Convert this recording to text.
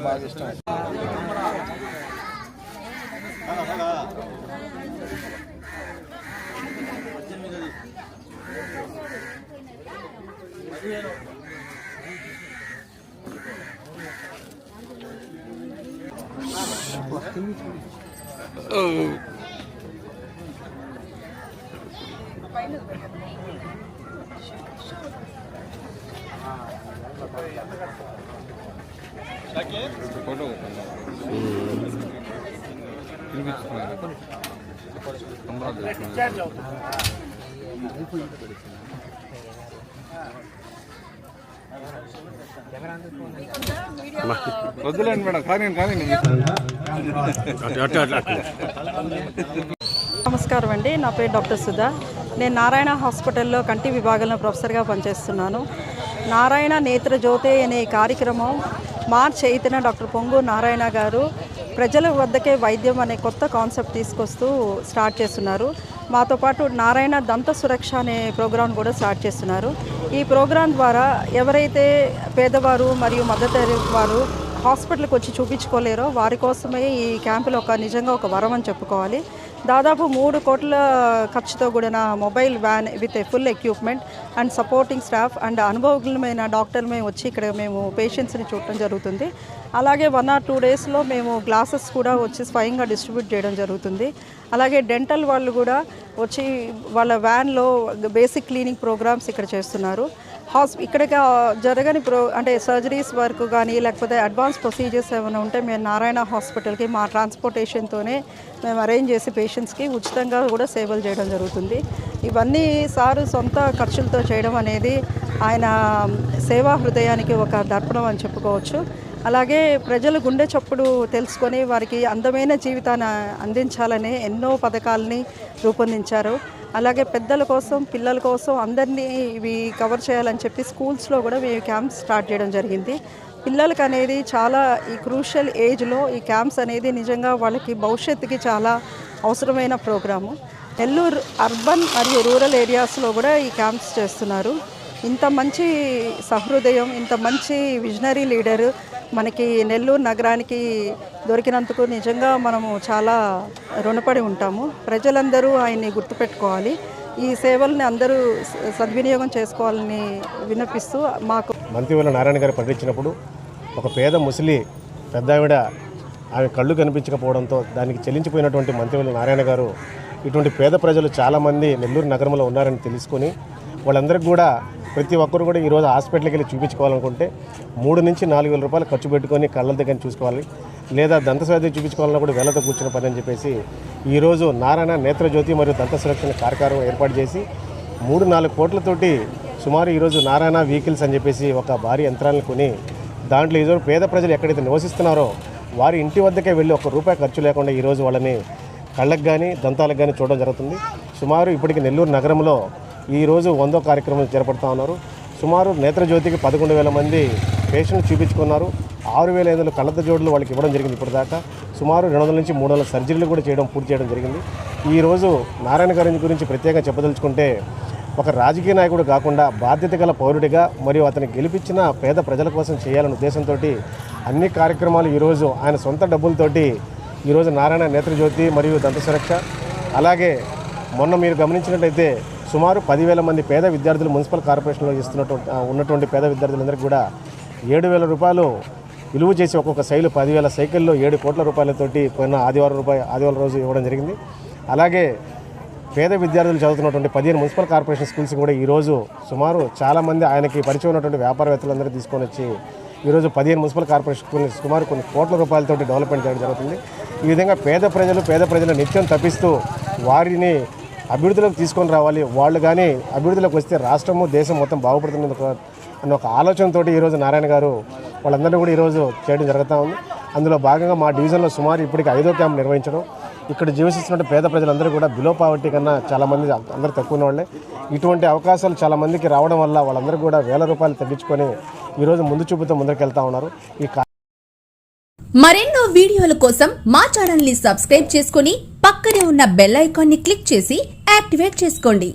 బాగా ఇష్టం. వద్దులేండి మేడం, కానీ నమస్కారం అండి. నా పేరు డాక్టర్ సుధా. నేను నారాయణ హాస్పిటల్లో కంటి విభాగంలో ప్రొఫెసర్గా పనిచేస్తున్నాను. నారాయణ నేత్ర జ్యోతి అనే కార్యక్రమం మార్చ్ 8న డాక్టర్ పొంగు నారాయణ గారు ప్రజల వద్దకే వైద్యం అనే కొత్త కాన్సెప్ట్ తీసుకొస్తూ స్టార్ట్ చేస్తున్నారు. మాతో పాటు నారాయణ దంత సురక్ష అనే ప్రోగ్రాం కూడా స్టార్ట్ చేస్తున్నారు. ఈ ప్రోగ్రాం ద్వారా ఎవరైతే పేదవారు మరియు మధ్యతరగతి వారు హాస్పిటల్కి వచ్చి చూపించుకోలేరో వారి కోసమే ఈ క్యాంపులో నిజంగా ఒక వరం అని చెప్పుకోవాలి. దాదాపు 3 కోట్ల ఖర్చుతో కూడిన mobile van with full equipment and supporting staff and అనుభవజ్ఞమైన డాక్టర్లు వచ్చి ఇక్కడ మేము పేషెంట్స్ని చూడటం జరుగుతుంది. అలాగే 1 or 2 డేస్లో మేము గ్లాసెస్ కూడా వచ్చి స్వయంగా డిస్ట్రిబ్యూట్ చేయడం జరుగుతుంది. అలాగే డెంటల్ వాళ్ళు కూడా వచ్చి వాళ్ళ వ్యాన్లో బేసిక్ క్లీనింగ్ ప్రోగ్రామ్స్ ఇక్కడ చేస్తున్నారు. ఇక్కడ జరగని అంటే సర్జరీస్ వర్క్ కానీ లేకపోతే అడ్వాన్స్ ప్రొసీజర్స్ ఏమైనా ఉంటే మేము నారాయణ హాస్పిటల్కి మా ట్రాన్స్పోర్టేషన్తోనే మేము అరేంజ్ చేసి పేషెంట్స్కి ఉచితంగా కూడా సేవలు చేయడం జరుగుతుంది. ఇవన్నీ సారు సొంత ఖర్చులతో చేయడం అనేది ఆయన సేవా హృదయానికి ఒక దర్పణం అని చెప్పుకోవచ్చు. అలాగే ప్రజలు గుండె చప్పుడు తెలుసుకొని వారికి అందమైన జీవితాన్ని అందించాలని ఎన్నో పథకాలని రూపొందించారు. అలాగే పెద్దల కోసం పిల్లల కోసం అందరినీ ఇవి కవర్ చేయాలని చెప్పి స్కూల్స్లో కూడా మేము క్యాంప్స్ స్టార్ట్ చేయడం జరిగింది. పిల్లలకి అనేది చాలా ఈ క్రూషియల్ ఏజ్లో ఈ క్యాంప్స్ అనేది నిజంగా వాళ్ళకి భవిష్యత్తుకి చాలా అవసరమైన ప్రోగ్రాము. నెల్లూరు అర్బన్ మరియు రూరల్ ఏరియాస్లో కూడా ఈ క్యాంప్స్ చేస్తున్నారు. ఇంత మంచి సహృదయం, ఇంత మంచి విజనరీ లీడరు మనకి నెల్లూరు నగరానికి దొరికినందుకు నిజంగా మనము చాలా రుణపడి ఉంటాము. ప్రజలందరూ ఆయన్ని గుర్తుపెట్టుకోవాలి. ఈ సేవల్ని అందరూ సద్వినియోగం చేసుకోవాలని విన్నపిస్తూ మాకు మంత్రివర్ల నారాయణ గారు పర్యటించినప్పుడు ఒక పేద ముసలి పెద్ద ఆమె కళ్ళు కనిపించకపోవడంతో దానికి చెల్లించిపోయినటువంటి మంత్రివర్ల నారాయణ గారు ఇటువంటి పేద ప్రజలు చాలామంది నెల్లూరు నగరంలో ఉన్నారని తెలుసుకొని వాళ్ళందరికీ కూడా ప్రతి ఒక్కరు కూడా ఈరోజు హాస్పిటల్కి వెళ్ళి చూపించుకోవాలనుకుంటే 3 నుంచి 4 వేల రూపాయలు ఖర్చు పెట్టుకొని కళ్ళ దగ్గర చూసుకోవాలి, లేదా దంత వైద్యం చూపించుకోవాలన్నా కూడా వేలతో కూర్చున్న పని అని చెప్పేసి ఈరోజు నారాయణ నేత్రజ్యోతి మరియు దంత సురక్షణ కార్యక్రమం ఏర్పాటు చేసి 3-4 కోట్లతోటి సుమారు ఈరోజు నారాయణ వెహికల్స్ అని చెప్పేసి ఒక భారీ యంత్రాలను కొని దాంట్లో ఈరోజు పేద ప్రజలు ఎక్కడైతే నివసిస్తున్నారో వారి ఇంటి వద్దకే వెళ్ళి ₹1 ఖర్చు లేకుండా ఈరోజు వాళ్ళని కళ్ళకు కానీ దంతాలకు కానీ చూడడం జరుగుతుంది. సుమారు ఇప్పటికి నెల్లూరు నగరంలో ఈరోజు 100వ కార్యక్రమం చేపడుతూ ఉన్నారు. సుమారు నేత్రజ్యోతికి 11,000 మంది పేషెంట్లు చూపించుకున్నారు. 6,500 కళ్ళద్ద జోడులు వాళ్ళకి ఇవ్వడం జరిగింది. ఇప్పటిదాకా సుమారు 200 నుంచి 300 సర్జరీలు కూడా పూర్తి చేయడం జరిగింది. ఈరోజు నారాయణ గారి గురించి ప్రత్యేకంగా చెప్పదలుచుకుంటే ఒక రాజకీయ నాయకుడు కాకుండా బాధ్యత గల పౌరుడిగా మరియు అతను గెలిపించిన పేద ప్రజల కోసం చేయాలనే ఉద్దేశంతో అన్ని కార్యక్రమాలు ఈరోజు ఆయన సొంత డబ్బులతోటి ఈరోజు నారాయణ నేత్రజ్యోతి మరియు దంత సురక్ష, అలాగే మొన్న మీరు గమనించినట్లయితే సుమారు 10,000 మంది పేద విద్యార్థులు మున్సిపల్ కార్పొరేషన్లో ఉన్నటువంటి పేద విద్యార్థులందరికీ కూడా 7,000 రూపాయలు విలువ చేసి ఒక్కొక్క సైలు 10,000 సైకిల్లో 7 కోట్ల రూపాయలతోటి పోయిన ఆదివారం రోజు ఇవ్వడం జరిగింది. అలాగే పేద విద్యార్థులు చదువుతున్నటువంటి 15 మున్సిపల్ కార్పొరేషన్ స్కూల్స్ కూడా ఈరోజు సుమారు చాలామంది ఆయనకి పరిచయం ఉన్నటువంటి వ్యాపారవేత్తలందరూ తీసుకొని వచ్చి ఈరోజు 15 మున్సిపల్ కార్పొరేషన్ స్కూల్ని సుమారు కొన్ని కోట్ల రూపాయలతోటి డెవలప్మెంట్ చేయడం జరుగుతుంది. ఈ విధంగా పేద ప్రజలు నిత్యం తప్పిస్తూ వారిని అభివృద్ధిలోకి తీసుకొని రావాలి, వాళ్ళు కానీ అభివృద్ధిలోకి వస్తే రాష్ట్రము దేశం మొత్తం బాగుపడుతుంది అన్న ఒక ఆలోచనతోటి ఈరోజు నారాయణ గారు వాళ్ళందరినీ కూడా ఈరోజు చేయడం జరుగుతూ ఉంది. అందులో భాగంగా మా డివిజన్లో సుమారు ఇప్పటికి 5వ క్యాంప్ నిర్వహించడం, ఇక్కడ జీవిస్తున్న పేద ప్రజలందరూ కూడా బిలో పావర్టీ కన్నా చాలామంది అందరూ తక్కువ ఉన్న వాళ్ళే. ఇటువంటి అవకాశాలు చాలామందికి రావడం వల్ల వాళ్ళందరూ కూడా వేల రూపాయలు తగ్గించుకొని ఈరోజు ముందు చూపుతో ముందుకెళ్తా ఉన్నారు. మరెన్నో వీడియోల కోసం మా ఛానల్ ని సబ్స్క్రైబ్ చేసుకుని పక్కనే ఉన్న బెల్ ఐకాన్ ని క్లిక్ చేసి యాక్టివేట్ చేసుకోండి.